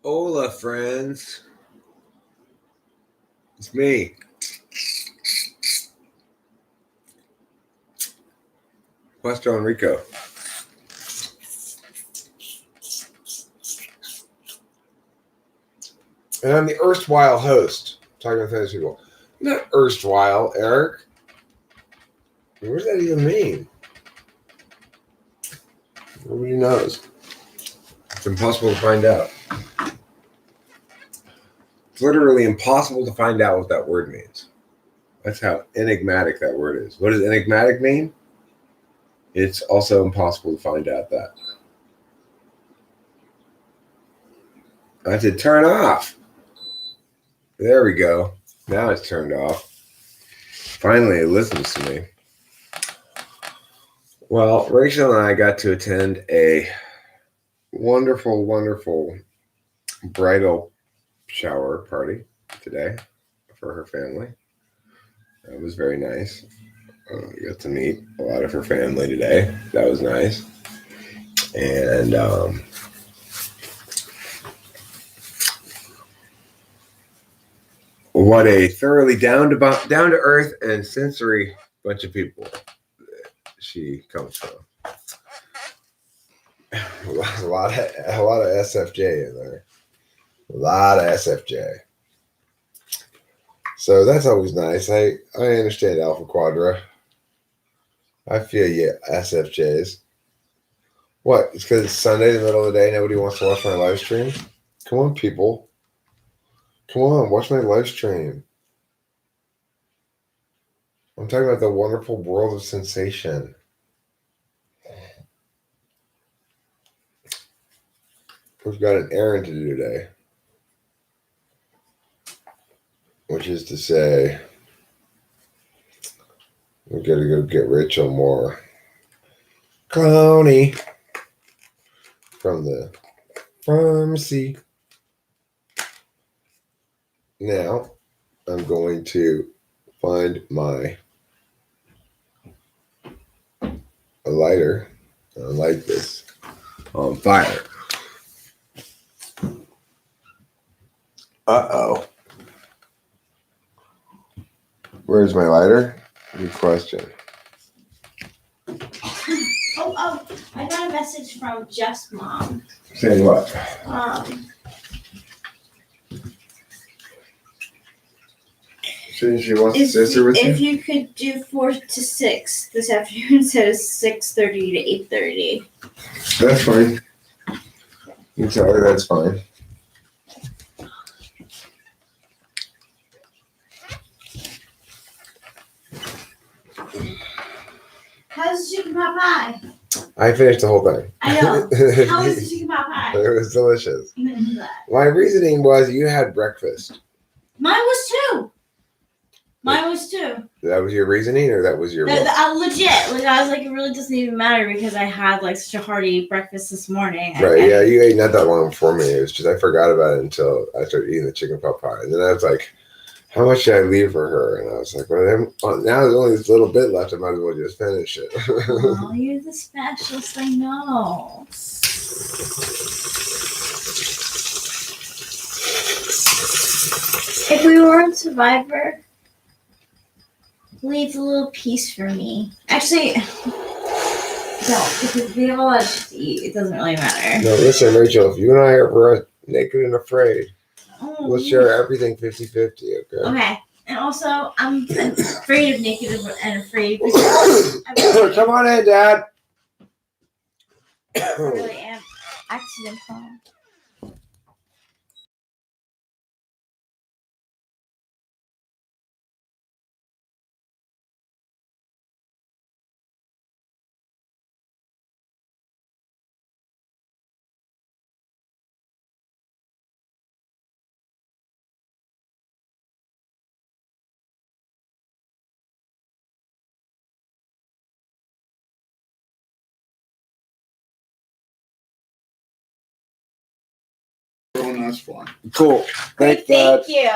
Hola, friends. It's me. Puerto Rico. And I'm the erstwhile host. Talking about fantasy people. Not erstwhile, Eric. What does that even mean? Nobody knows. It's impossible to find out. It's literally impossible to find out what that word means. That's how enigmatic that word is. What does enigmatic mean? It's also impossible to find out that. I said turn off. There we go. Now it's turned off. Finally, it listens to me. Well, Rachel and I got to attend a wonderful, wonderful bridal shower party today for her family. That was very nice. We got to meet a lot of her family today. That was nice. And what a thoroughly down to earth and sensory bunch of people she comes from. A lot of SFJ in there. A lot of SFJ. So that's always nice. I understand Alpha Quadra. I feel you, SFJs. What? It's because it's Sunday, the middle of the day. Nobody wants to watch my live stream? Come on, people. Come on, watch my live stream. I'm talking about the wonderful world of sensation. We've got an errand to do today. Which is to say, we got to go get Rachel more clowny from the pharmacy. Now, I'm going to find my lighter and light this on fire. Uh-oh. Where's my lighter? Good question. Oh, I got a message from Jeff's mom. Saying what? She wants to sister with you? If you could do 4 to 6 this afternoon instead of 6:30 to 8:30. That's fine. You tell her that's fine. How's the chicken pot pie? I finished the whole thing. I know. How was the chicken pot pie? It was delicious. I'm gonna do that. My reasoning was you had breakfast. Mine was 2. That was your reasoning, or that was your? Legit. I was like, it really doesn't even matter because I had like such a hearty breakfast this morning. Right. Yeah, you ate not that long before me. It was just I forgot about it until I started eating the chicken pot pie, and then I was like, how much should I leave for her? And I was like, well, now there's only this little bit left. I might as well just finish it. Oh, you're the specialist. I know. If we were on Survivor, leave a little piece for me. Actually, no, because we have a lot to eat. It doesn't really matter. No, listen, Rachel, if you and I are ever naked and afraid, we'll share everything 50-50, okay? Okay. And also, I'm afraid of naked and afraid. Come on in, Dad. I really am accident prone. That's fine. Cool. Thank you.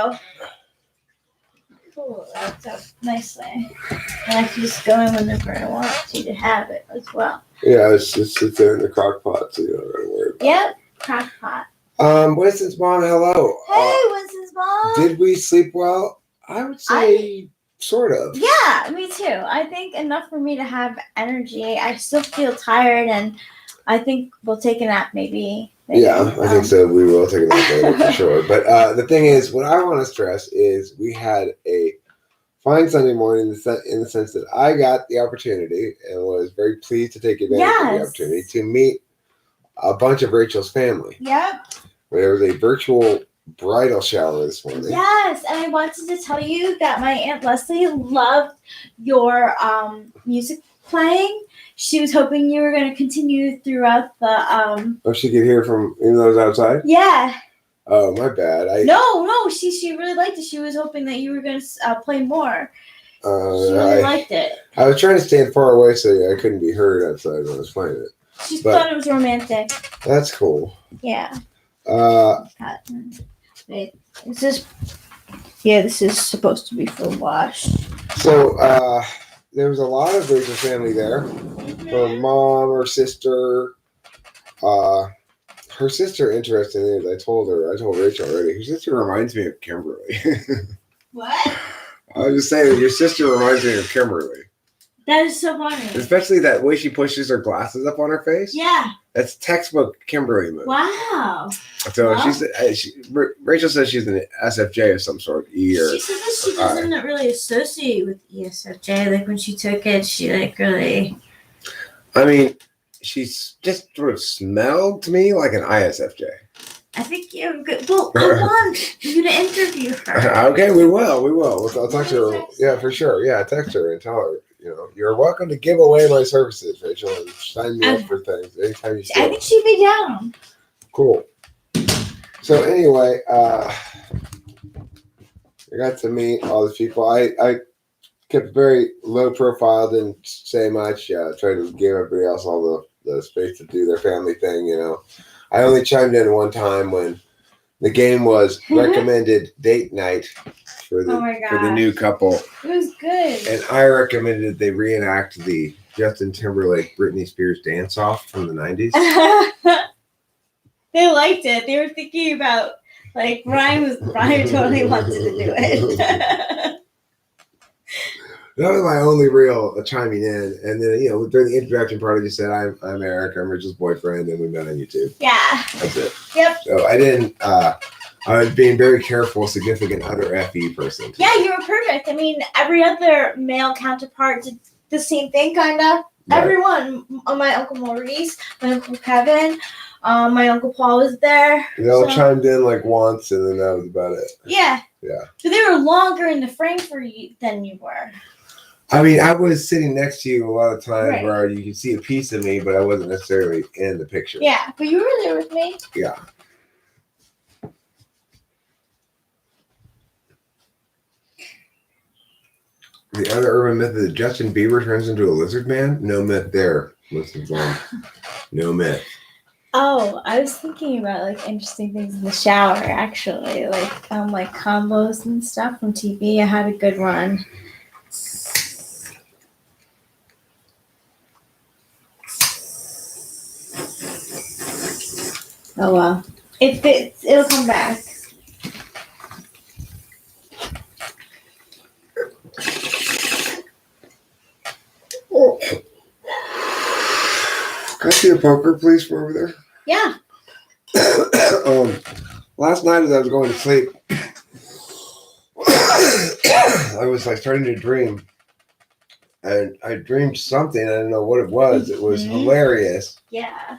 Cool. That's up nicely. And I can just go in whenever I want to have it as well. Yeah, it's just sit there in the crock pot, so you don't gotta worry about it. Yep. Crock pot. Winston's mom, hello. Hey, Winston's mom. Did we sleep well? I would say sort of. Yeah, me too. I think enough for me to have energy. I still feel tired, and I think we'll take a nap maybe. later. Yeah, I think so. We will take a nap later for sure. But the thing is, what I want to stress is we had a fine Sunday morning in the sense that I got the opportunity and was very pleased to take advantage of the Yes. opportunity to meet a bunch of Rachel's family. Yep. There was a virtual bridal shower this morning. Yes, and I wanted to tell you that my Aunt Leslie loved your music playing. She was hoping you were going to continue throughout the Oh, she could hear from even though it was outside? Yeah. Oh, my bad. No, she really liked it. She was hoping that you were going to play more. She really liked it. I was trying to stand far away so I couldn't be heard outside when I was playing it. She thought it was romantic. That's cool. Yeah. Wait, this is supposed to be for wash. So there was a lot of Rachel's family there. Her mom, her sister. Her sister, interestingly, as I told Rachel already, her sister reminds me of Kimberly. What? I was just saying that your sister reminds me of Kimberly. That is so funny. Especially that way she pushes her glasses up on her face. Yeah. That's textbook Kimberly move. Wow. So Wow. Rachel says she's an SFJ of some sort. She said that she doesn't really associate with ESFJ. Like when she took it, she really. I mean, she's just sort of smelled to me like an ISFJ. I think you're good. Well, I want you to interview her. Okay, we will. I'll talk to her. Yeah, for sure. Yeah, text her and tell her. You're welcome to give away my services, Rachel, and sign me up for things anytime you see. I think she'd be down. Cool. So anyway, I got to meet all the people. I kept very low profile, didn't say much. Tried to give everybody else all the space to do their family thing. I only chimed in one time when the game was recommended date night for the new couple. It was good. And I recommended they reenact the Justin Timberlake Britney Spears dance off from the 90s. They liked it. They were thinking about Brian totally wanted to do it. That was my only real chiming in. And then, during the introduction part, I just said, I'm Eric, I'm Rachel's boyfriend, and we met on YouTube. Yeah. That's it. Yep. So I didn't, I was being very careful, significant other FE person. Yeah, you were perfect. I mean, every other male counterpart did the same thing, kind of. Right. Everyone. My Uncle Maurice, my Uncle Kevin, my Uncle Paul was there. They all chimed in once, and then that was about it. Yeah. Yeah. But they were longer in the frame for you than you were. I mean, I was sitting next to you a lot of times Right. where you could see a piece of me, but I wasn't necessarily in the picture. Yeah, but you were there with me. Yeah. The other urban myth is that Justin Bieber turns into a lizard man. No myth there. Listen, no myth. Oh, I was thinking about interesting things in the shower. Actually, combos and stuff from TV. I had a good one. Oh well, it fits. It'll come back. Can I see a poker, please, from over there? Yeah. Last night as I was going to sleep, I was starting to dream, and I dreamed something. I didn't know what it was. It was hilarious, Yeah.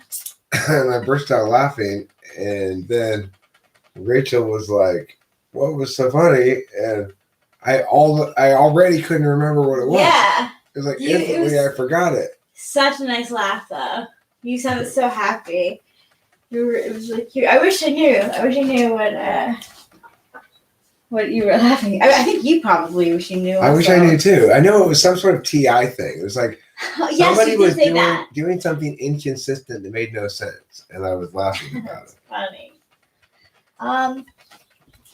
and I burst out laughing. And then Rachel was like, "What was so funny?" And I already couldn't remember what it was. Yeah. It was You- it instantly was- I forgot it. Such a nice laugh, though. You sounded so happy. It was really cute. I wish I knew what you were laughing. I think you probably wish you knew. I wish I knew too. I know it was some sort of TI thing. It was like Yes, somebody you was did say that. doing something inconsistent that made no sense, and I was laughing about it. Funny.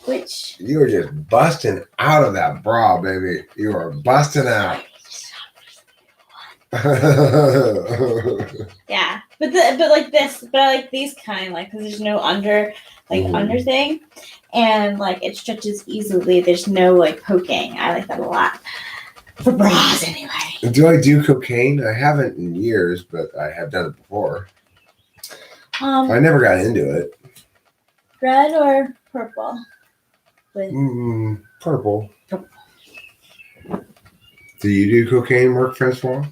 Which? You were just busting out of that bra, baby. You were busting out. Yeah, but I like these kind, because there's no under like Mhm. under thing, and like it stretches easily. There's no like poking. I like that a lot for bras anyway. Do I do cocaine? I haven't in years, but I have done it before. I never got into it. Red or purple? With Purple. Purple. Do you do cocaine work, Francois?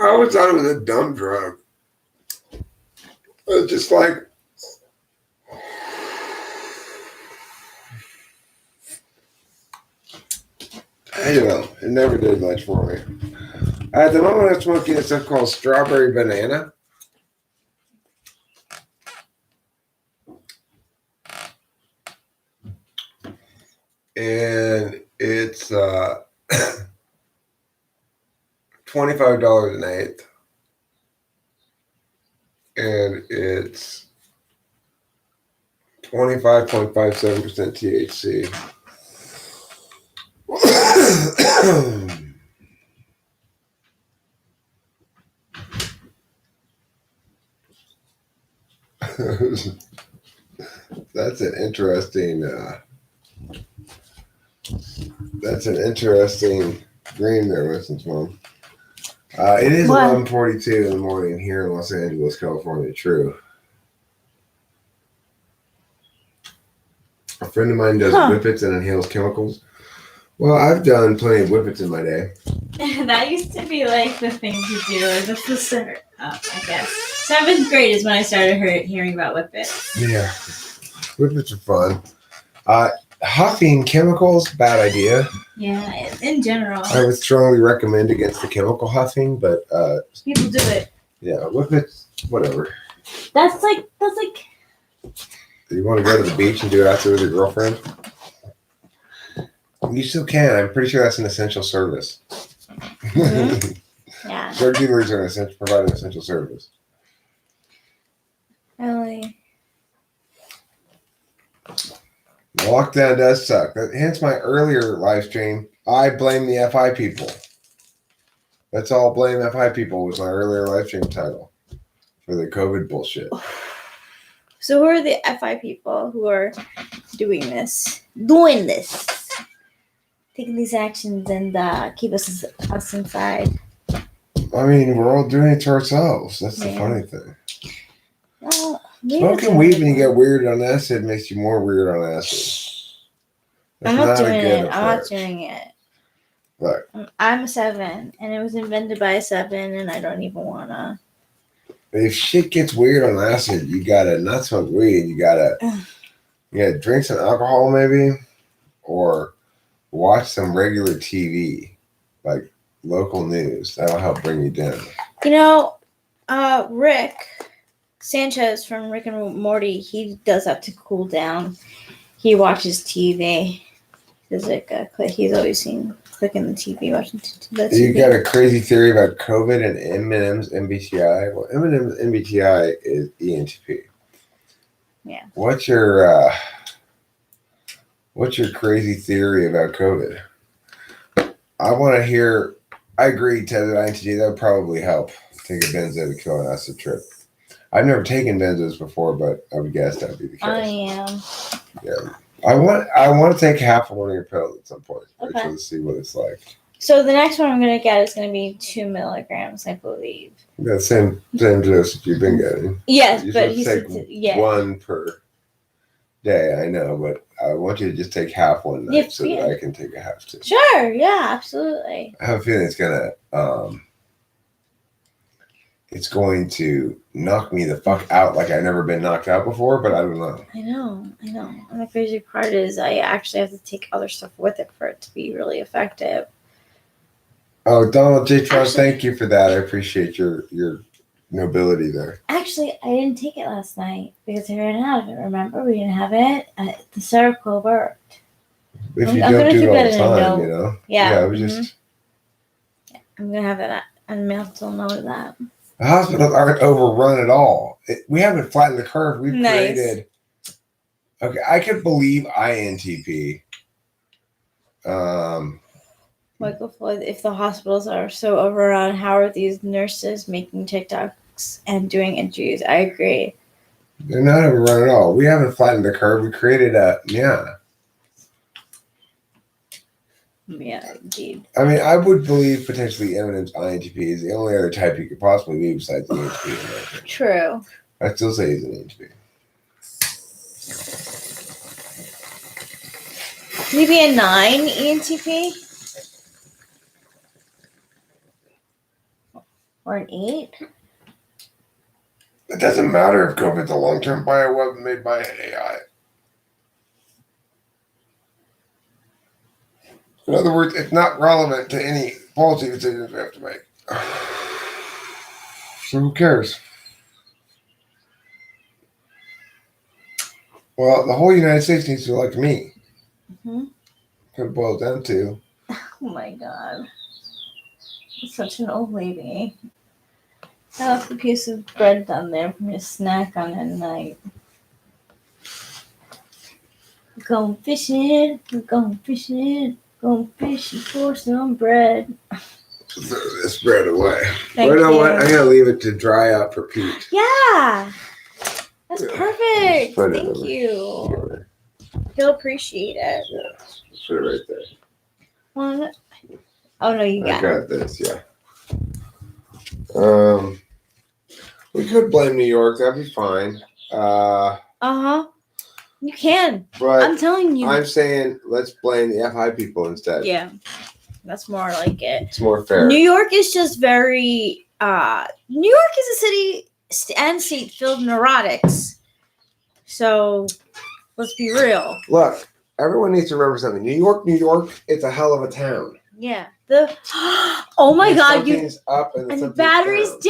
I always thought it was a dumb drug. It's just like I don't know. It never did much for me. At the moment, I'm smoking stuff called strawberry banana. And it's $25 an eighth. And it's 25.57% THC. That's an interesting dream there, Mrs. Mom. It is What? 11:42 in the morning here in Los Angeles, California. True. A friend of mine does whippets and inhales chemicals. Well, I've done plenty of whippets in my day. That used to be like the thing to do. Like, that's the start up, I guess. 7th grade is when I started hearing about whippets. Yeah, whippets are fun. Huffing chemicals, bad idea. Yeah, in general, I would strongly recommend against the chemical huffing, but people do it. yeah, whippets, whatever. That's like Do you want to go to the beach and do it after with your girlfriend? You still can. I'm pretty sure that's an essential service. Mhm. Yeah, Drug dealers are provide an essential service. really. Lockdown does suck. Hence my earlier live stream. I blame the FI people. That's all. Blame FI people was my earlier live stream title for the COVID bullshit. So who are the FI people who are doing this, taking these actions and keep us inside? I mean, we're all doing it to ourselves. That's the Yeah. funny thing. Well, Smoking weed when you get weird on acid makes you more weird on acid. I'm not a doing good it. I'm not approach. doing it. Look, I'm a 7, and it was invented by a 7, and I don't even wanna. if shit gets weird on acid, you gotta not smoke weed. You gotta drink some alcohol maybe, or watch some regular TV, like local news. That'll help bring you down. You know, Rick Sanchez from Rick and Morty, he does that to cool down. He watches TV. He's always clicking the TV, watching the TV. You got a crazy theory about COVID and M&M's MBTI. Well, M&M's MBTI is ENTP. Yeah. What's your crazy theory about COVID? I want to hear. I agree, tethered INTJ. That would probably help. Take a benzo to kill an acid trip. I've never taken benzos before, but I would guess that would be the case. I am. Yeah. I want to take half of one of your pills at some point, Okay. actually, to see what it's like. So the next one I'm gonna get is gonna be 2 milligrams, I believe. The same dose that you've been getting. Yes, You're but supposed he to take said, one per day. I know, but I want you to just take half one night Yeah, so yeah. that I can take a half too. Sure, yeah, absolutely. I have a feeling it's going to knock me the fuck out like I've never been knocked out before, but I don't know. I know. And the crazy part is I actually have to take other stuff with it for it to be really effective. Oh, Donald J. Trump, Actually- thank you for that. I appreciate your nobility there. Actually, I didn't take it last night because I ran out of it. Remember, we didn't have it. The Seroquel worked. If I'm you gonna don't do keep it all that the in a time, note. you know? Yeah. it was just... I'm gonna have it. I'm gonna have to note of that. The hospitals aren't overrun at all. We haven't flattened the curve. We've Nice. created... Okay, I could believe INTP Michael Floyd, if the hospitals are so overrun, how are these nurses making TikToks and doing interviews? I agree. They're not overrun at all. We haven't flattened the curve. We created yeah. Yeah, indeed. I mean, I would believe potentially Eminem's INTP is the only other type you could possibly be besides the INTP. In my opinion. True. I still say he's an INTP. Can he be a 9 ENTP? Or an 8? It doesn't matter if COVID's a long-term bioweapon made by AI. In other words, it's not relevant to any policy decisions we have to make. So who cares? Well, the whole United States needs to elect me. Mm-hmm. What it boils down to. Oh my god. Such an old lady. I left a piece of bread down there for me to snack on at night. We're going fishing. We're going fishing. Going fishing for some bread. Throw this bread away. Thank Well, you know you. what? I'm going to leave it to dry out for Pete. Yeah. That's Yeah. perfect. Just put it Thank over. you. He'll appreciate it. Yeah, just put it right there. One. Oh no, you I got it. got this, yeah. We could blame New York. That'd be fine. Uh-huh. You can. But I'm telling you. I'm saying let's blame the FI people instead. Yeah. That's more like it. It's more fair. New York is just very New York is a city and state filled with neurotics. So let's be real. Look, everyone needs to remember something. New York, it's a hell of a town. Yeah. The oh my If god, you something's up and and the something's battery's down.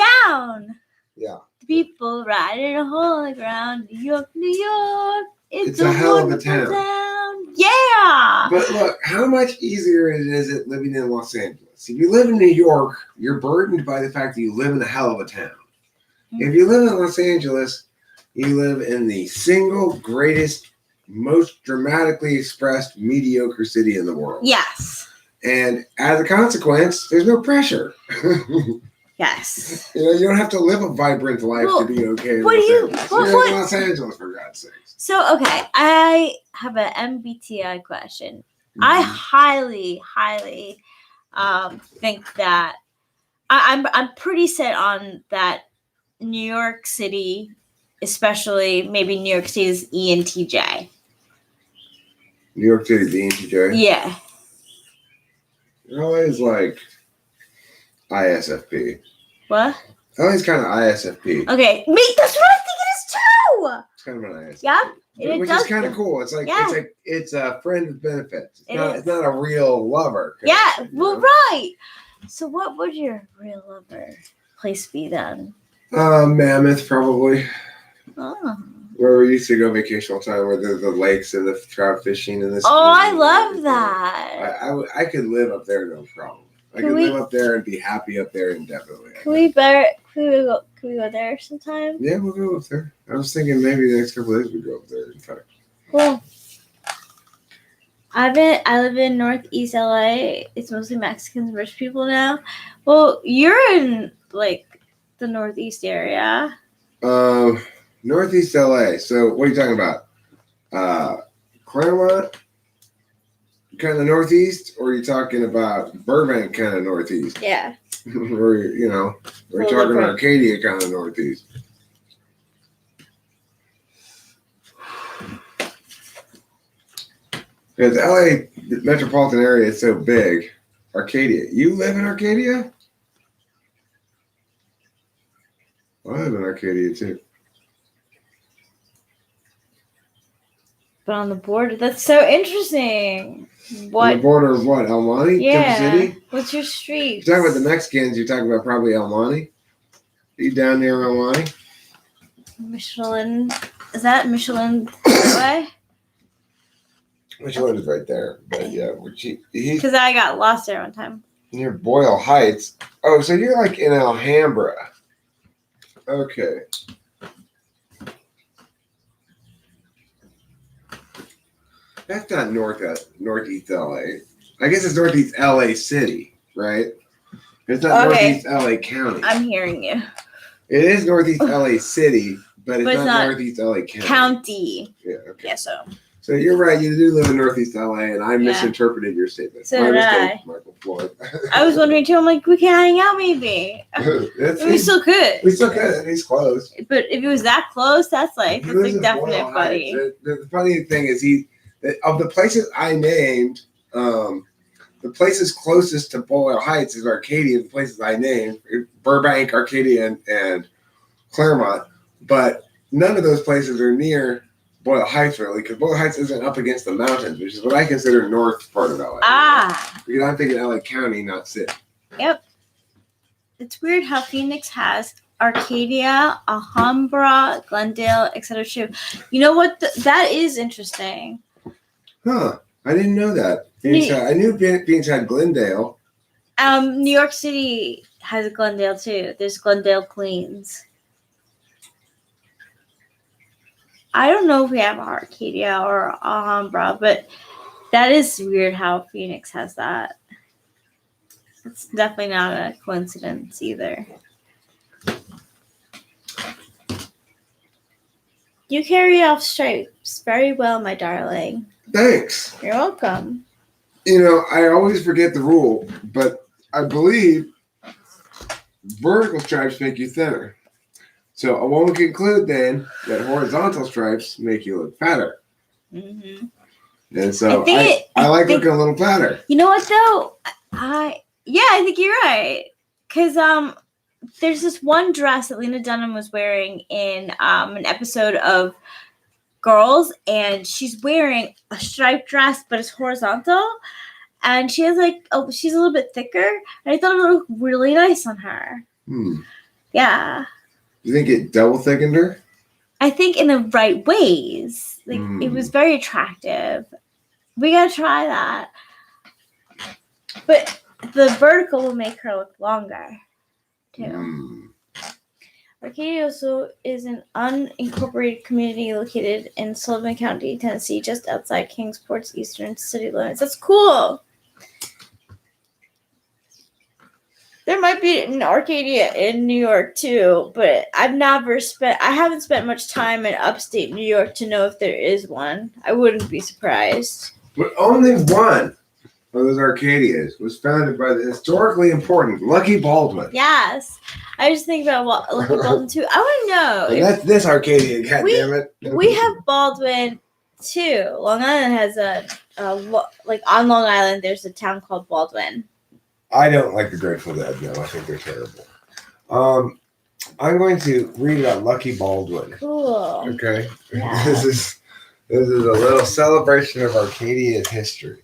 down. Yeah. People riding a hole in the ground. New York, New York. It's a hell of a wonderful town. Yeah. But look, how much easier is it living in Los Angeles? If you live in New York, you're burdened by the fact that you live in a hell of a town. If you live in Los Angeles, you live in the single greatest, most dramatically expressed mediocre city in the world. Yes. And as a consequence, there's no pressure. Yes. You don't have to live a vibrant life Well, to be okay. In what Los do you- Angeles. what- You're what- in Los Angeles, for God's sakes. So okay, I have an MBTI question. I highly think that I'm pretty set on that New York City, especially maybe New York City's ENTJ. New York City, the ENTJ. Yeah. LA is like ISFP. What? LA is kind of ISFP. Okay, me. That's what I think it is too. It's kind of an ISFP. Yeah. It Which does. is kind of cool. It's like Yeah. it's a friend with benefits. It is. It's not a real lover. kind of Yeah. thing, you Well, know? right. So, what would your real lover place be then? Mammoth probably. Oh. Where we used to go vacation all the time, where there's the lakes and the trout fishing and the. Oh, I skiing and love everything. that. I could live up there, no problem. I Can could we- live up there and be happy up there indefinitely. Can we go there sometime? Yeah, we'll go up there. I was thinking maybe the next couple of days we go up there. In fact, Cool. I live in Northeast LA. It's mostly Mexicans, rich people now. Well, you're in like the Northeast area. Northeast LA. So what are you talking about? Claremont, kind of northeast, or are you talking about Burbank, kind of northeast? Yeah. or or you Well, talking about different. Arcadia, kind of northeast? Because LA the metropolitan area is so big. Arcadia. You live in Arcadia? I live in Arcadia too. But on the border, that's so interesting. On the What? border of what? El Monte? Yeah. Temple City? What's your street? You're talking about the Mexicans, you're talking about probably El Monte? Are you down near El Monte? Michelin. Is that Michelin that way? Which one is right there? But yeah, he's Because I got lost there one time. near Boyle Heights. Oh, so you're like in Alhambra. Okay. That's not northeast LA. I guess it's Northeast LA City, right? It's not Okay. Northeast LA County. I'm hearing you. It is Northeast LA City, but it's, But it's not not Northeast LA County. County. Yeah, okay. Yeah, so. So you're right. You do live in Northeast LA, and I Yeah. misinterpreted your statement. So My did mistake, I. Michael Floyd. I was wondering too. I'm like, we can hang out maybe. That's We still could. we still could. He's close. But if it was that close, that's like He that's lives like in Boyle definite buddy. Heights. The funny thing is, of the places I named, the places closest to Boyle Heights is Arcadia. The places I named, Burbank, Arcadia, and Claremont. But none of those places are near Boyle Heights, really, because Boyle Heights isn't up against the mountains, which is what I consider north part of LA. Ah, Because I'm thinking LA County, not city. yep. It's weird how Phoenix has Arcadia, Alhambra, Glendale, etc. too. You know what? That is interesting. Huh. I didn't know that. I knew Phoenix had Glendale. New York City has Glendale too. There's Glendale, Queens. I don't know if we have Arcadia or Alhambra, but that is weird how Phoenix has that. It's definitely not a coincidence either. You carry off stripes very well, my darling. Thanks. You're welcome. You know, I always forget the rule, but I believe vertical stripes make you thinner. So I won't conclude then that horizontal stripes make you look fatter. Mm-hmm. And so I I like think- looking a little fatter. You know what though? I think you're right. Cause there's this one dress that Lena Dunham was wearing in an episode of Girls, and she's wearing a striped dress, but it's horizontal, and she has she's a little bit thicker, and I thought it would look really nice on her. Yeah, You think it double thickened her? I think in the right ways. It was very attractive. We gotta try that. But the vertical will make her look longer, too. Arcadia also is an unincorporated community located in Sullivan County, Tennessee, just outside Kingsport's eastern city limits. That's cool. There might be an Arcadia in New York too, but I haven't spent much time in upstate New York to know if there is one. I wouldn't be surprised. But only one of those Arcadias was founded by the historically important Lucky Baldwin. Yes. I just think about Lucky Baldwin too. I want to know. And that's this Arcadia, goddammit. We have Baldwin too. Long Island has on Long Island, there's a town called Baldwin. I don't like the Grateful Dead. No, I think they're terrible. I'm going to read about Lucky Baldwin. Cool. Okay. Yeah. This is a little celebration of Arcadia's history.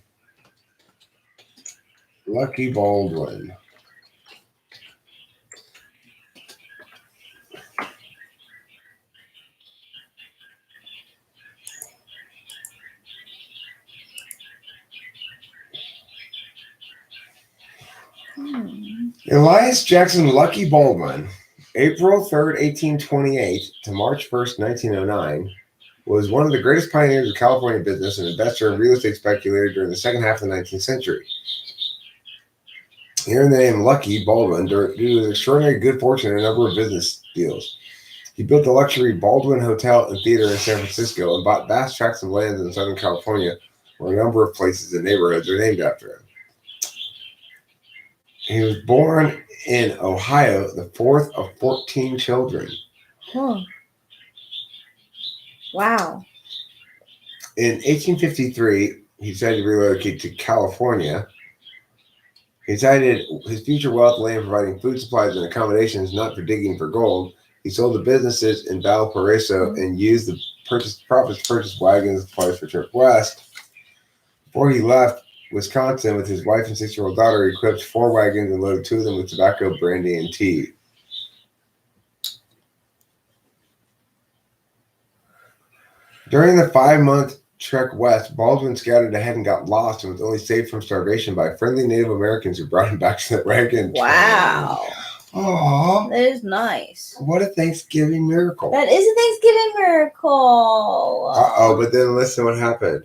Lucky Baldwin. Elias Jackson Lucky Baldwin, April 3rd, 1828 to March 1st, 1909, was one of the greatest pioneers of California business and investor and real estate speculator during the second half of the 19th century. He earned the name Lucky Baldwin due to his extraordinary good fortune in a number of business deals. He built the luxury Baldwin Hotel and Theater in San Francisco and bought vast tracts of land in Southern California, where a number of places and neighborhoods are named after him. He was born in Ohio, the fourth of 14 children. Oh. Wow. In 1853, he decided to relocate to California. He decided his future wealth lay in providing food supplies and accommodations, not for digging for gold. He sold the businesses in Valparaiso and used the profits to purchase wagons and supplies for trip west. Before he left Wisconsin with his wife and 6-year-old daughter, he equipped 4 wagons and loaded 2 of them with tobacco, brandy, and tea. During the 5-month trek west, Baldwin scouted ahead and got lost and was only saved from starvation by friendly Native Americans who brought him back to the wagon. Wow. Aww. That is nice. What a Thanksgiving miracle. That is a Thanksgiving miracle. Uh-oh, but then listen what happened.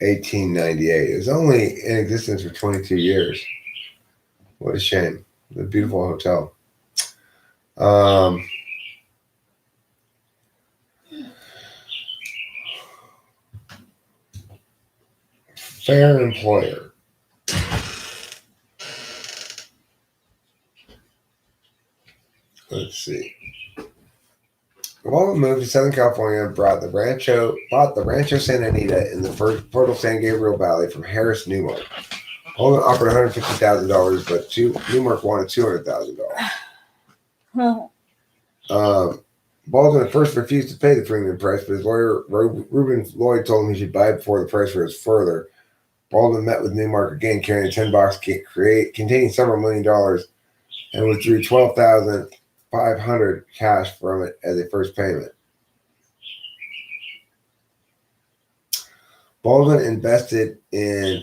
1898. It was only in existence for 22 years. What a shame. A beautiful hotel. Fair employer. Let's see. Baldwin moved to Southern California and bought the Rancho Santa Anita in the fertile San Gabriel Valley from Harris Newmark. Baldwin offered $150,000, but Newmark wanted $200,000. Baldwin at first refused to pay the premium price, but his lawyer, Reuben Lloyd, told him he should buy before the price rose further. Baldwin met with Newmark again, carrying a 10-box containing several $1 million, and withdrew $12,500 cash from it as a first payment. Baldwin invested in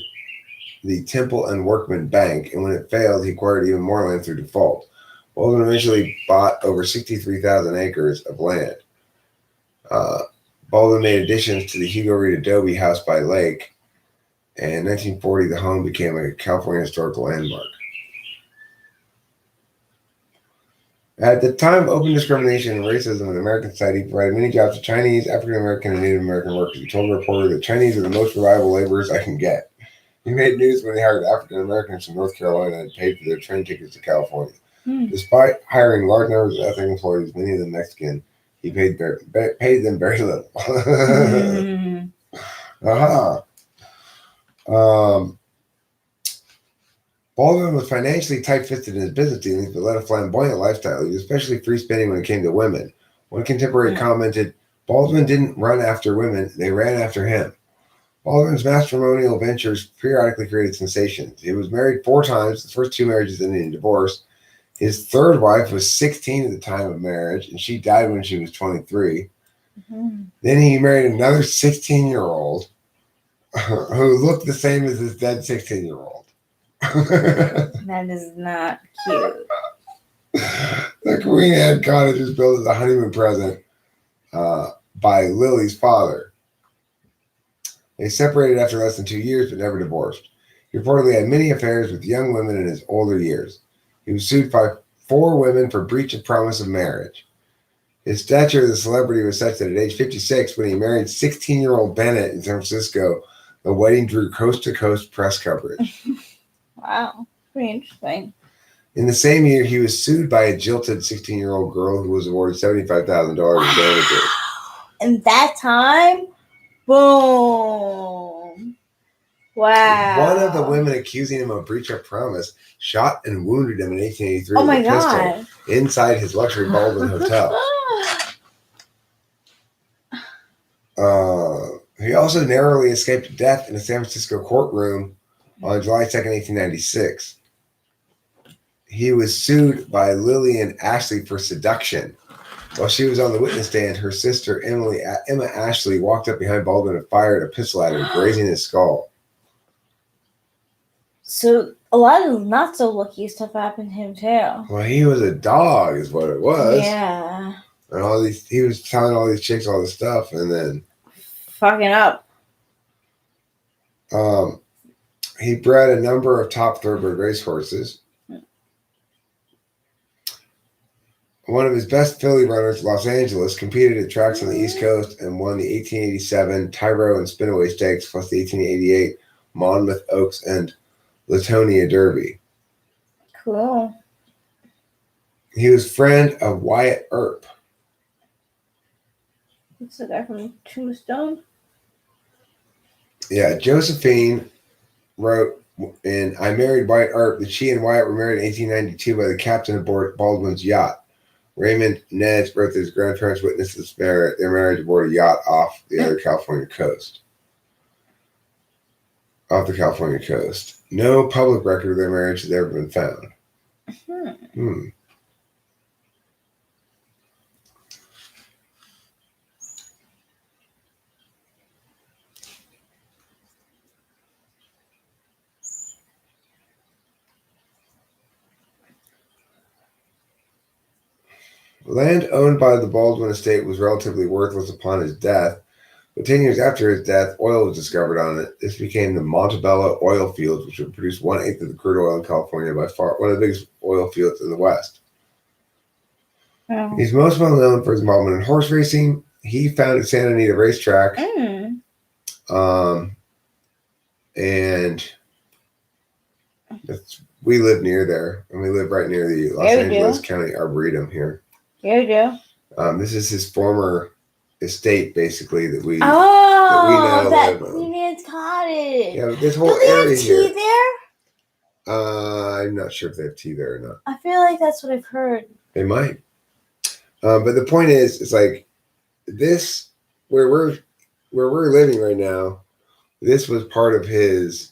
the Temple and Workman Bank, and when it failed, he acquired even more land through default. Baldwin eventually bought over 63,000 acres of land. Baldwin made additions to the Hugo Reed Adobe House by Lake, and in 1940, the home became a California historical landmark. At the time of open discrimination and racism in American society, he provided many jobs to Chinese, African American, and Native American workers. He told a reporter that Chinese are the most reliable laborers I can get. He made news when he hired African Americans from North Carolina and paid for their train tickets to California. Despite hiring large numbers of ethnic employees, many of them Mexican, he paid them very little. Baldwin was financially tight-fisted in his business dealings, but led a flamboyant lifestyle. He was especially free-spending when it came to women. One contemporary commented, "Baldwin didn't run after women, they ran after him." Baldwin's matrimonial ventures periodically created sensations. He was married 4 times. The first 2 marriages ended in divorce. His third wife was 16 at the time of marriage, and she died when she was 23. Then he married another 16-year-old who looked the same as his dead 16-year-old. That is not cute. The Queen Anne cottage was built as a honeymoon present by Lily's father. They separated after less than 2 years, but never divorced. He reportedly had many affairs with young women in his older years. He was sued by 4 women for breach of promise of marriage. His stature as a celebrity was such that at age 56, when he married 16-year-old Bennett in San Francisco, the wedding drew coast-to-coast press coverage. Wow, pretty interesting. In the same year, he was sued by a jilted 16-year-old girl who was awarded $75,000 in damages. In that time? Boom. Wow. One of the women accusing him of breach of promise shot and wounded him in 1883 Oh my with a pistol God. inside his luxury Baldwin hotel. He also narrowly escaped death in a San Francisco courtroom on July 2nd, 1896. He was sued by Lillian Ashley for seduction. While she was on the witness stand, her sister Emma Ashley walked up behind Baldwin and fired a pistol at him, grazing his skull. So a lot of not so lucky stuff happened to him too. Well, he was a dog, is what it was. Yeah. And he was telling all these chicks all this stuff, and then Fucking up. he bred a number of top thoroughbred racehorses. One of his best filly runners, Los Angeles, competed at tracks on the East Coast and won the 1887 Tyro and Spinaway Stakes, plus the 1888 Monmouth Oaks and Latonia Derby. Cool. He was friend of Wyatt Earp. That's the guy from Tombstone. Yeah, Josephine wrote in I Married Wyatt Earp that she and Wyatt were married in 1892 by the captain aboard Baldwin's yacht. Raymond Nez wrote that his grandparents witnessed their marriage aboard a yacht off the California coast. No public record of their marriage has ever been found. Land owned by the Baldwin estate was relatively worthless upon his death, But 10 years after his death, oil was discovered on it. This became the Montebello oil fields, which would produce 1/8 of the crude oil in California, by far one of the biggest oil fields in the West. Oh. He's most well known for his involvement in horse racing. He founded Santa Anita Racetrack, and we live near there, and we live right near the Los Angeles County Arboretum here. Here you go. This is his former estate, basically, that we Oh, now that live on. Queen Anne's Cottage. Yeah, this whole Do they area have tea here. there? I'm not sure if they have tea there or not. I feel like that's what I've heard. They might. But the point is, it's like this where we're living right now. This was part of his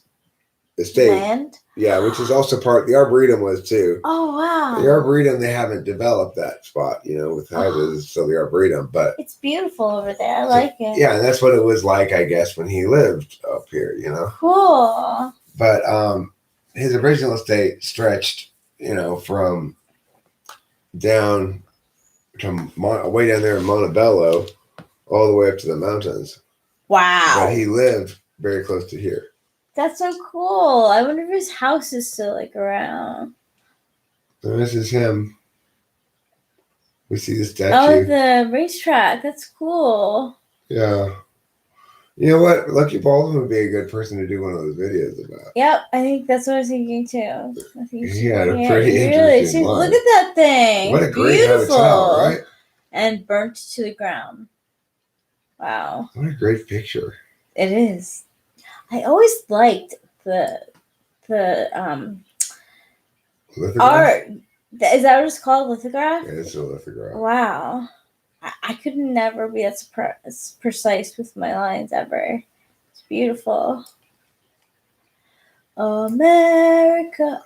estate. Land? Yeah, which is also part. The Arboretum was too. Oh, wow. The Arboretum, they haven't developed that spot, with houses. It's still the Arboretum, but It's beautiful over there. I like it. yeah, and that's what it was like, I guess, when he lived up here. Cool. But his original estate stretched, from down to way down there in Montebello, all the way up to the mountains. Wow. But he lived very close to here. That's so cool. I wonder if his house is still around. And this is him. We see the Oh, statue. the racetrack. That's cool. Yeah. You know what? Lucky Baldwin would be a good person to do one of those videos about. Yep, I think that's what I was thinking too. I think He had a yeah, pretty he interesting look life. at that thing. What a great Beautiful. hotel, right? And burnt to the ground. Wow. What a great picture. It is. I always liked the Lithograph? art. Is that what it's called? Lithograph? Yeah, it's a lithograph. Wow. I could never be as precise with my lines ever. It's beautiful. America.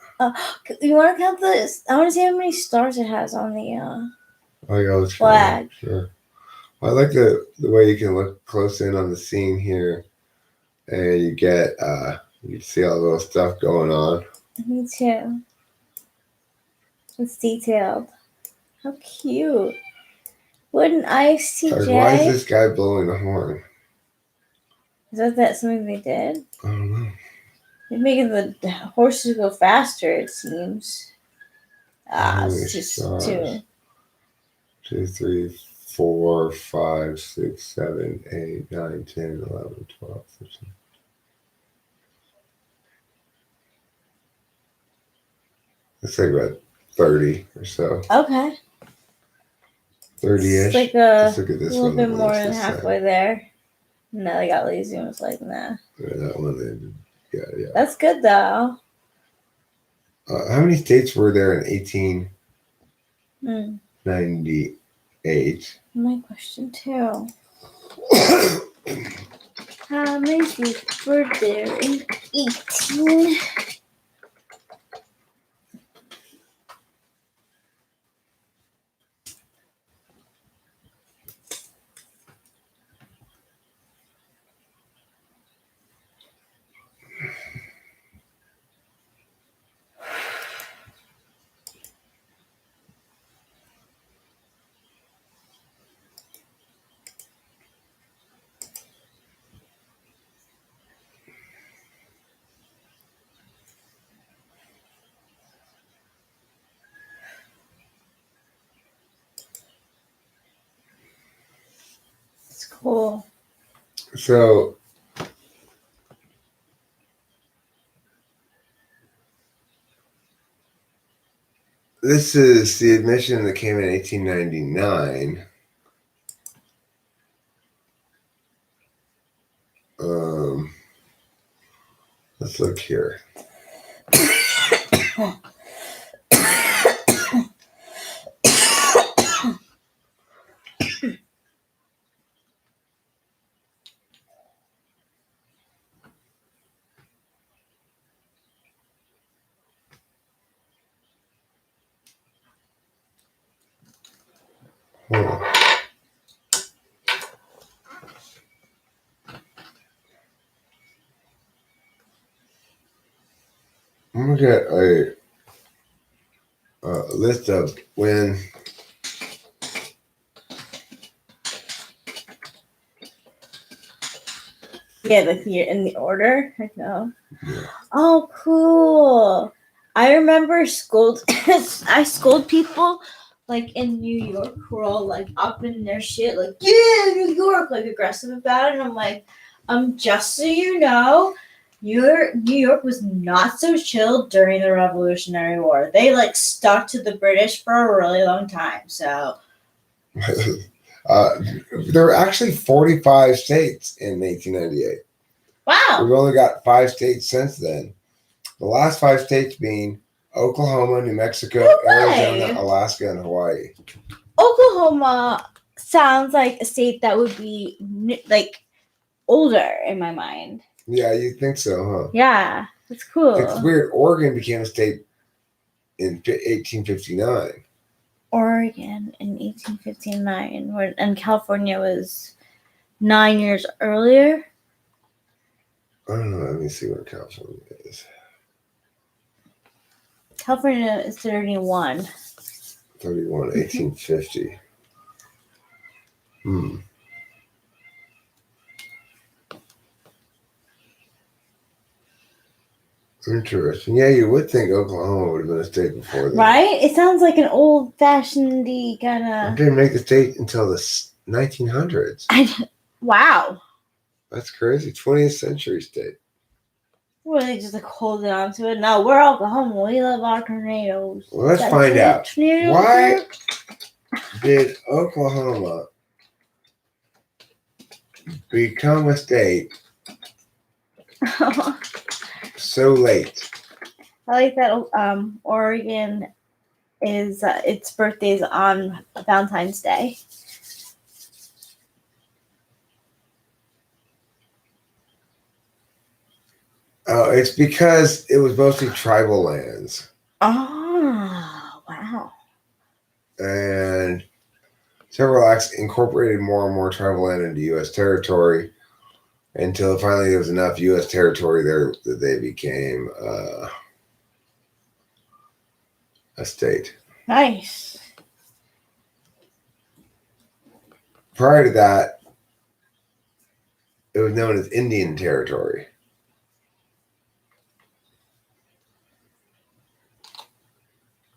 You want to count this? I want to see how many stars it has on the Oh, yeah, let's flag. Sure. I like the way you can look close in on the scene here, and you get you see all the little stuff going on. Me too. It's detailed. How cute. What an ICJ. Like, why is this guy blowing the horn? Is that something they did? I don't know. They're making the horses go faster, it seems. It's just stars? 2. 2, 3, 4, 5, 6, 7, 8, 9, 10, 11, 12, 13. Let's say about 30 or so. Okay. 30-ish. It's like Let's look at this little one. bit What more does than this say? halfway there. No, they got lazy and was like, nah. Yeah, that one. Yeah. That's good though. How many states were there in 1898? My question too. How many states were there in 18? It's cool. So this is the admission that came in 1899. Let's look here. Hold on. I'm gonna get a list of when Yeah, like you're in the order. I know. Yeah. Oh, cool. I remember I scold people like in New York who are all like up in their shit, like, yeah, New York, like aggressive about it. And I'm like, just so you know, New York was not so chill during the Revolutionary War. They like stuck to the British for a really long time. So There were actually 45 states in 1898. wow. We've only got 5 states since then. The last 5 states being Oklahoma, New Mexico, No way. Arizona, Alaska, and Hawaii. Oklahoma sounds like a state that would be like older in my mind. Yeah, you think so, huh? Yeah, that's cool. It's weird. Oregon became a state in 1859. Oregon in 1859, and California was 9 years earlier. I don't know. Let me see where California is. California is 31. 31, 1850. Interesting. Yeah, you would think Oklahoma would have been a state before that. Right? It sounds like an old-fashioned kind It of. didn't make the state until the 1900s. Wow. That's crazy. 20th century state. Were they just like holding on to it? No, we're Oklahoma. We love our tornadoes. Well, let's That's find it. out. Tornadoes Why work. did Oklahoma become a state so late? I like that. Oregon is its birthday is on Valentine's Day. Oh, it's because it was mostly tribal lands. Oh, wow. And several acts incorporated more and more tribal land into U.S. territory until finally there was enough U.S. territory there that they became a state. Nice. Prior to that, it was known as Indian Territory.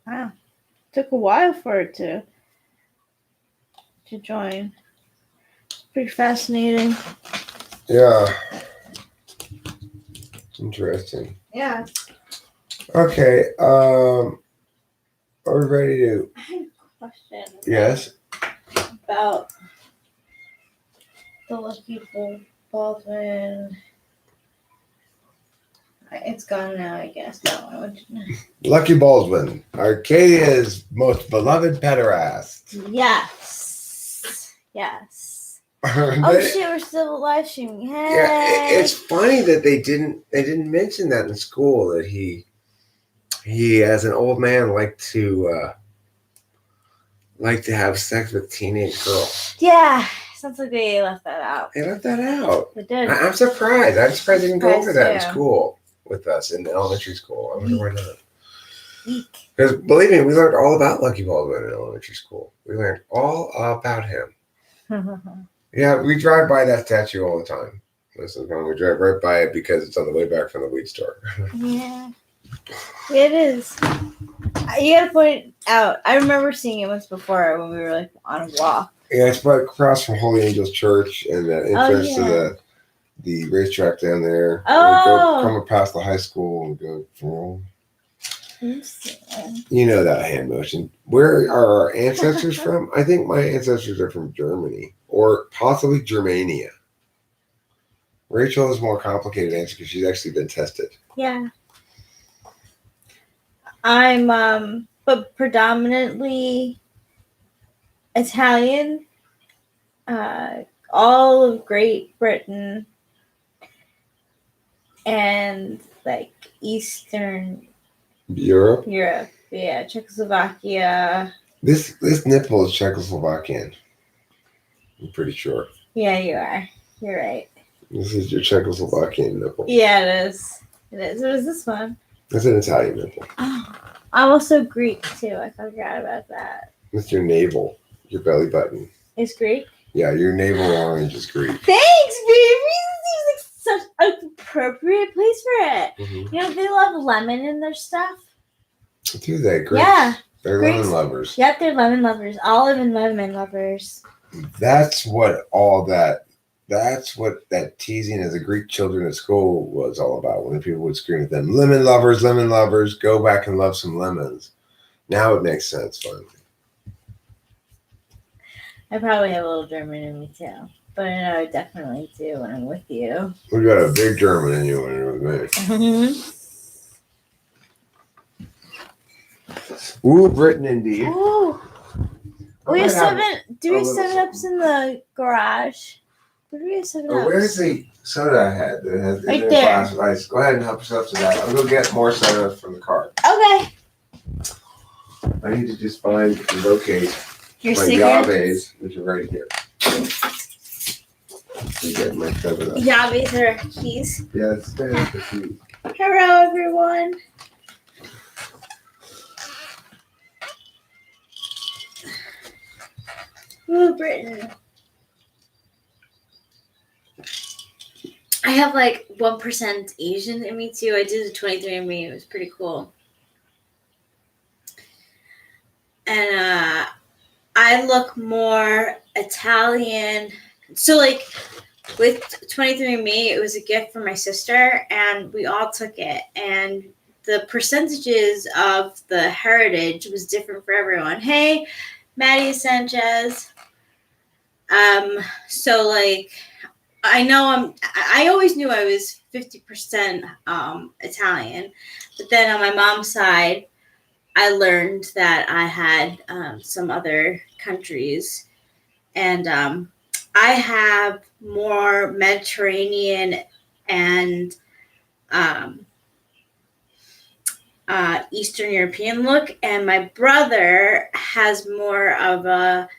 Wow. Took a while for it to join. It's pretty fascinating. Yeah. Interesting. Yeah. Okay. Are we ready to? I had a question. Yes. About the Lucky Baldwin. It's gone now, I guess. No, I want to know. Lucky Baldwin, Arcadia's most beloved pederast. Yes. Yes. Oh Oh shit, we're still live streaming. Hey. Yeah, it's funny that they didn't mention that in school, that he as an old man liked to have sex with teenage girls. Yeah. Sounds like they left that out. They left that out. They did. I'm surprised. I'm surprised they didn't go over that in Surprised, yeah. school with us in elementary school. I wonder why not. Eek. Because believe me, we learned all about Lucky Baldwin in elementary school. We learned all about him. Yeah, we drive by that statue all the time. Listen, we drive right by it because it's on the way back from the weed store. Yeah. It is. You gotta point out. I remember seeing it once before when we were like on a walk. Yeah, it's right across from Holy Angels Church and the entrance to the racetrack down there. Oh. And come past the high school and go from. You know that hand motion. Where are our ancestors from? I think my ancestors are from Germany or possibly Germania. Rachel is more complicated answer because she's actually been tested. Yeah. I'm but predominantly Italian. All of Great Britain and like Eastern Europe. Yeah, Czechoslovakia. This nipple is Czechoslovakian. I'm pretty sure. Yeah, you are. You're right. This is your Czechoslovakian nipple. Yeah, it is. It is. What is this one? That's an Italian nipple. Oh, I'm also Greek too. I forgot about that. That's your navel, your belly button. It's Greek. Yeah, your navel orange is Greek. Thanks, baby. This is appropriate place for it. Mhm. You know, they love lemon in their stuff. Do they? Grapes? Yeah. They're Grapes. lemon lovers. Yep, they're lemon lovers. Olive and lemon lovers. That's what that teasing as a Greek children at school was all about. When people would scream at them, lemon lovers, go back and love some lemons. Now it makes sense finally. I probably have a little German in me too. But I know I definitely do when I'm with you. We got a big German in you when you're with me. Ooh, Britain indeed. Ooh. We have do we have little 7-Ups in the garage? Where do we have 7-Ups? Oh, where's the soda I had? That has Right in a there. glass of ice. Go ahead and help yourself to that. I'll go get more soda from the cart. Okay. I need to just find and locate Your my cigarettes. Yaves, which are right here. To get my 7-Up. Yaves are keys. Yeah, it's Spanish for tea. Hello, everyone. Ooh, Britain. I have like 1% Asian in me too. I did a 23andMe. It was pretty cool. And I look more Italian. So like with 23andMe, it was a gift from my sister and we all took it. And the percentages of the heritage was different for everyone. Hey, Maddie Sanchez. So like I always knew I was 50% Italian, but then on my mom's side, I learned that I had some other countries, and I have more Mediterranean and Eastern European look, and my brother has more of a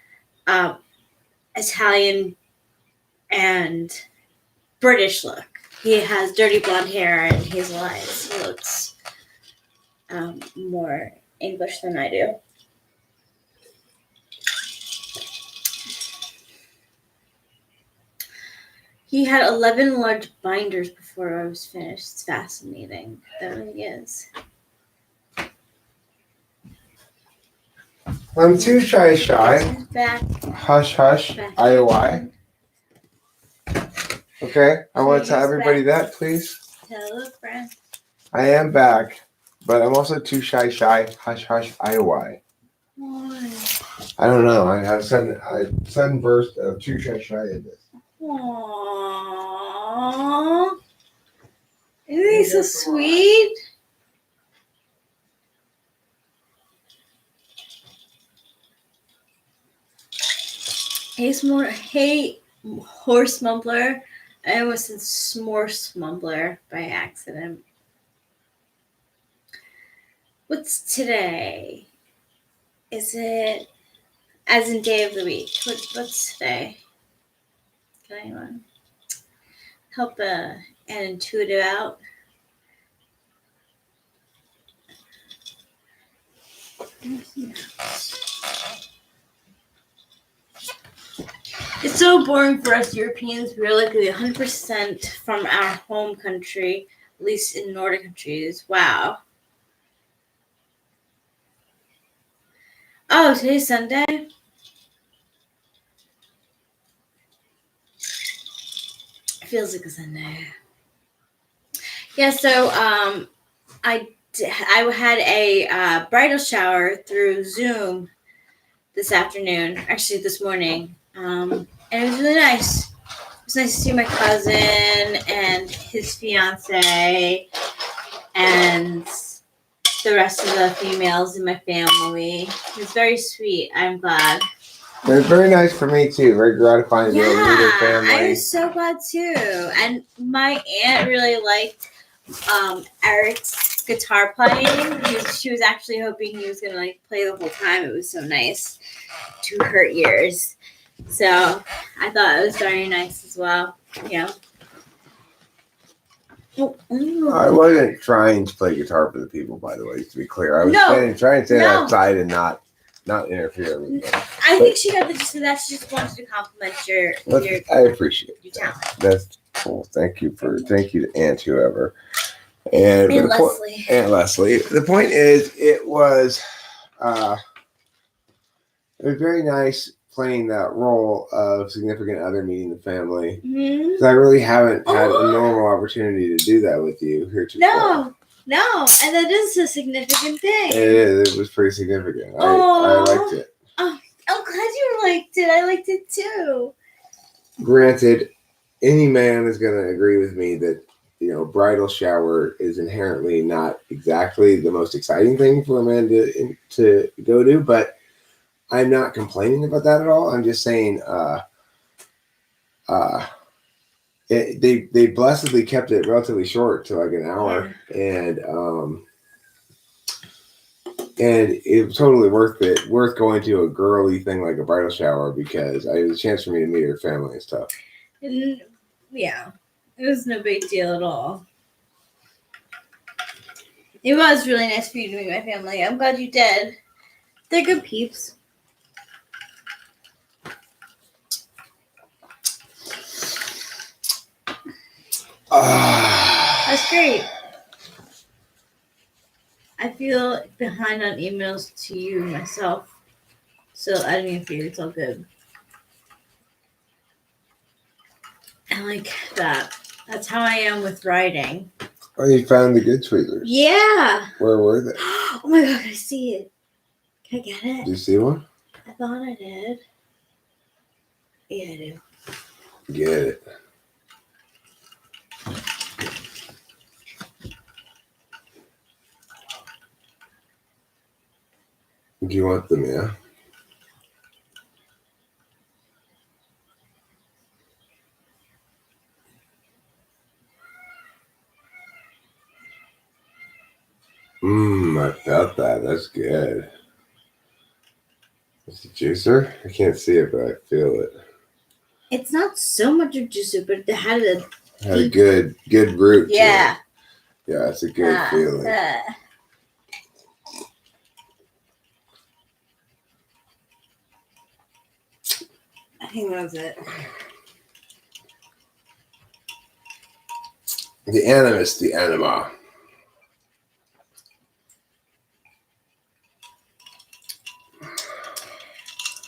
Italian and British look. He has dirty blonde hair and hazel eyes. He looks more English than I do. He had 11 large binders before I was finished. It's fascinating. That really is. I'm too shy. Back. Hush, hush. Back. IOI. Okay, I want to tell Please everybody back. that, please. Tell a friend. I am back, but I'm also too shy. Hush, hush. IOI. Why? I don't know. I had a sudden burst of too shy in this. Aww. Isn't he so sweet? Hey, horse mumbler. I almost said s'mores mumbler by accident. What's today? Is it as in day of the week? What's today? Can anyone help an intuitive out? It's so boring for us Europeans. We're like 100% from our home country, at least in Nordic countries. Wow. Oh, today's Sunday? It feels like a Sunday. Yeah, so I had a bridal shower through Zoom this afternoon, actually this morning, and it was really nice. It was nice to see my cousin and his fiance and the rest of the females in my family. It was very sweet. I'm glad. It was very nice for me too. Very gratifying to be able to meet her I family. was so glad too. And my aunt really liked Eric's guitar playing. She was actually hoping he was gonna like play the whole time. It was so nice to her ears. So I thought it was very nice as well. Yeah. Oh, I wasn't trying to play guitar for the people, by the way, to be clear. I was trying to stand outside and not interfere with them. I think she got the gist of that. She just wanted to compliment your I appreciate your that. talent. Well, thank you to Aunt whoever. And And but the Leslie. Aunt Leslie. The point is, it was very nice playing that role of significant other meeting the family. Mhm. 'Cause I really haven't had a normal opportunity to do that with you heretofore. No, and that is a significant thing. It is. It was pretty significant. I Aw. liked it. I'm glad you liked it. I liked it too. Granted, any man is going to agree with me that bridal shower is inherently not exactly the most exciting thing for a man to go to, but I'm not complaining about that at all. I'm just saying, they blessedly kept it relatively short to like an hour, and it was totally worth going to a girly thing like a bridal shower because it was a chance for me to meet her family and stuff. And yeah, it was no big deal at all. It was really nice for you to meet my family. I'm glad you did. They're good peeps. That's great. I feel behind on emails to you myself. So I don't even figure it's all good. I like that. That's how I am with writing. Oh, you found the good tweezers. Yeah. Where were they? Oh my god, I see it. Can I get it? Did you see one? I thought I did. Yeah, I do. Get it. Do you want them, yeah? I felt that. That's good. It's a juicer? I can't see it, but I feel it. It's not so much a juicer, but it had a Had a good root. yeah. To it. Yeah, it's a good feeling. I think that was it. The animus, the anima.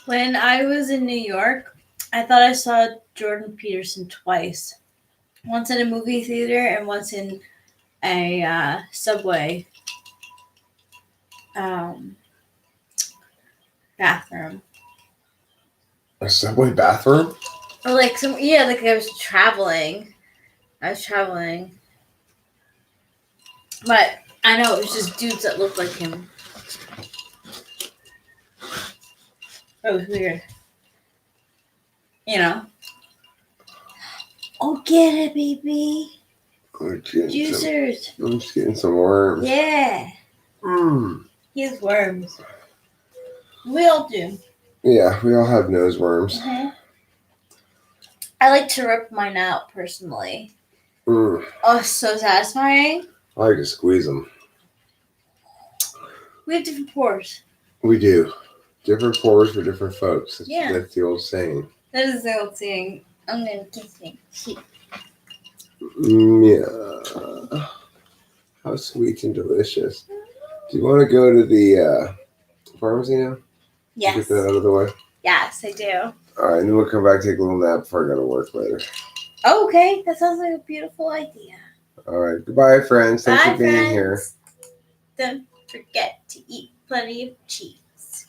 When I was in New York, I thought I saw Jordan Peterson twice. Once in a movie theater and once in a subway bathroom. A subway bathroom? Or like like I was traveling. But I know it was just dudes that looked like him. It was weird. Oh, get it, baby. Juicers. I'm just getting some worms. Yeah. He has worms. We all do. Yeah, we all have nose worms. Mm-hmm. I like to rip mine out personally. Oh, So satisfying. I like to squeeze them. We have different pores. We do. Different pores for different folks. That's the old saying. That is the old saying. I'm going to continue. Yeah. How sweet and delicious. Do you want to go to the pharmacy now? Yes. Get that out of the way? Yes, I do. All right, and then we'll come back, take a little nap before I go to work later. Oh, okay. That sounds like a beautiful idea. All right. Goodbye, friends. Thanks for being here. Don't forget to eat plenty of cheese.